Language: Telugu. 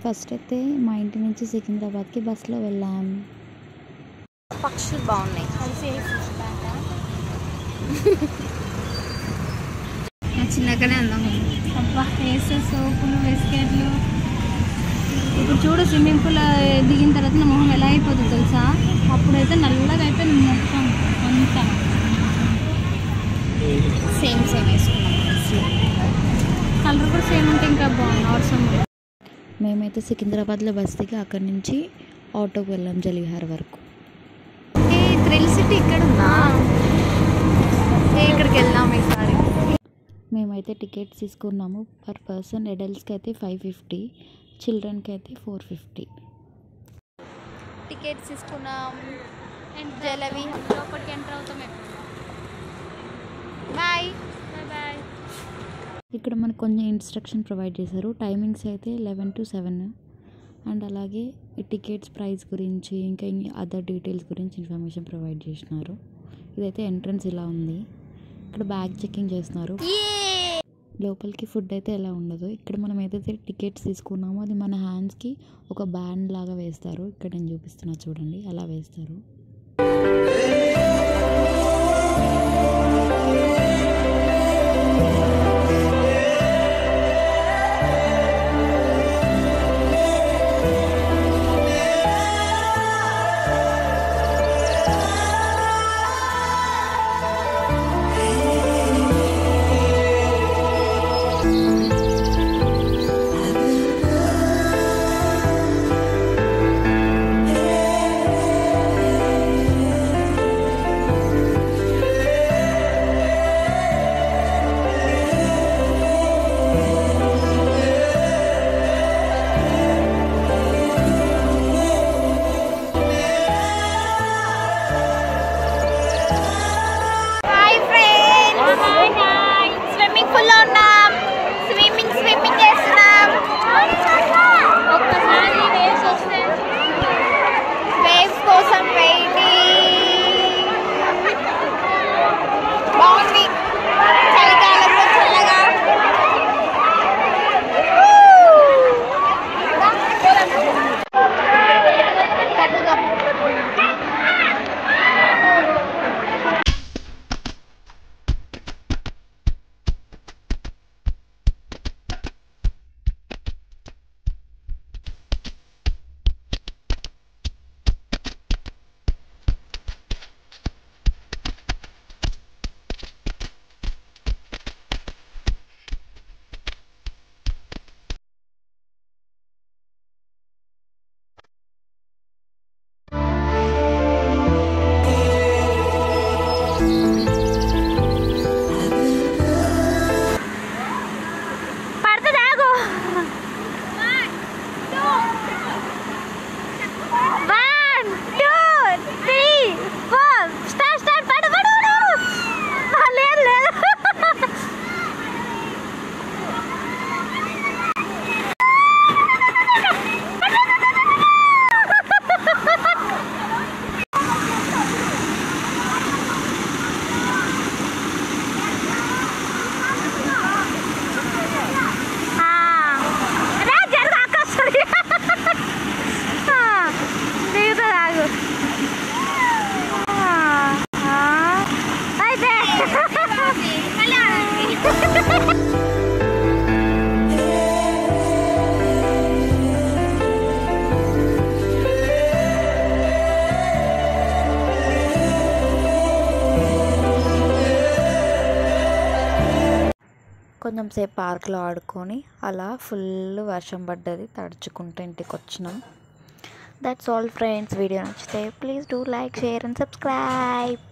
ఫస్ట్ అయితే మా ఇంటి నుంచి సికింద్రాబాద్కి బస్సులో వెళ్ళాం. పక్షులు బాగున్నాయి. చిన్నగానే అందాం. అబ్బా ఫేస్ సోపులు బిస్కెట్లు. ఇప్పుడు చూడు స్విమ్మింగ్ పూల్ దిగిన తర్వాత నా మొహం ఎలా అయిపోతుంది తెలుసా? అప్పుడైతే నల్లగా అయిపోయింది మొత్తం అంతా. సేమ్ వేసుకున్నాం. కలర్ కూడా సేమ్ ఉంటే ఇంకా బాగుంది. అవసరం మేమైతే సికింద్రాబాద్లో బస్ దిగి అక్కడి నుంచి ఆటోకి వెళ్ళాం జలివిహార్ వరకు. థ్రిల్ సిటీ ఇక్కడ ఉందా? ఇక్కడికి వెళ్దాం ఈసారి. మేమైతే టికెట్స్ తీసుకున్నాము. పర్ పర్సన్ అడల్ట్స్కి అయితే 550, చిల్డ్రన్కి అయితే 450. టికెట్స్ తీసుకున్నాం. జలవి లోపలికి ఎంటర్ అవుతాం. Bye bye. ఇక్కడ మనకు కొంచెం ఇన్స్ట్రక్షన్ ప్రొవైడ్ చేశారు. టైమింగ్స్ అయితే 11 to 7 అండ్ అలాగే టికెట్స్ ప్రైస్ గురించి ఇంకా అదర్ డీటెయిల్స్ గురించి ఇన్ఫర్మేషన్ ప్రొవైడ్ చేసినారు. ఇదైతే ఎంట్రన్స్ ఇలా ఉంది. ఇక్కడ బ్యాగ్ చెకింగ్ చేస్తున్నారు. లోపలికి ఫుడ్ అయితే ఎలా ఉండదు. ఇక్కడ మనం ఏదైతే టికెట్స్ తీసుకున్నామో అది మన హ్యాండ్స్కి ఒక బ్యాండ్ లాగా వేస్తారు. ఇక్కడ నేను చూపిస్తున్నా చూడండి, అలా వేస్తారు. కొంచెం సేపు పార్క్లో ఆడుకొని అలా ఫుల్ వర్షం పడ్డది, తడుచుకుంటూ ఇంటికి వచ్చినాం. That's all friends. వీడియో నచ్చితే please do like, share and subscribe.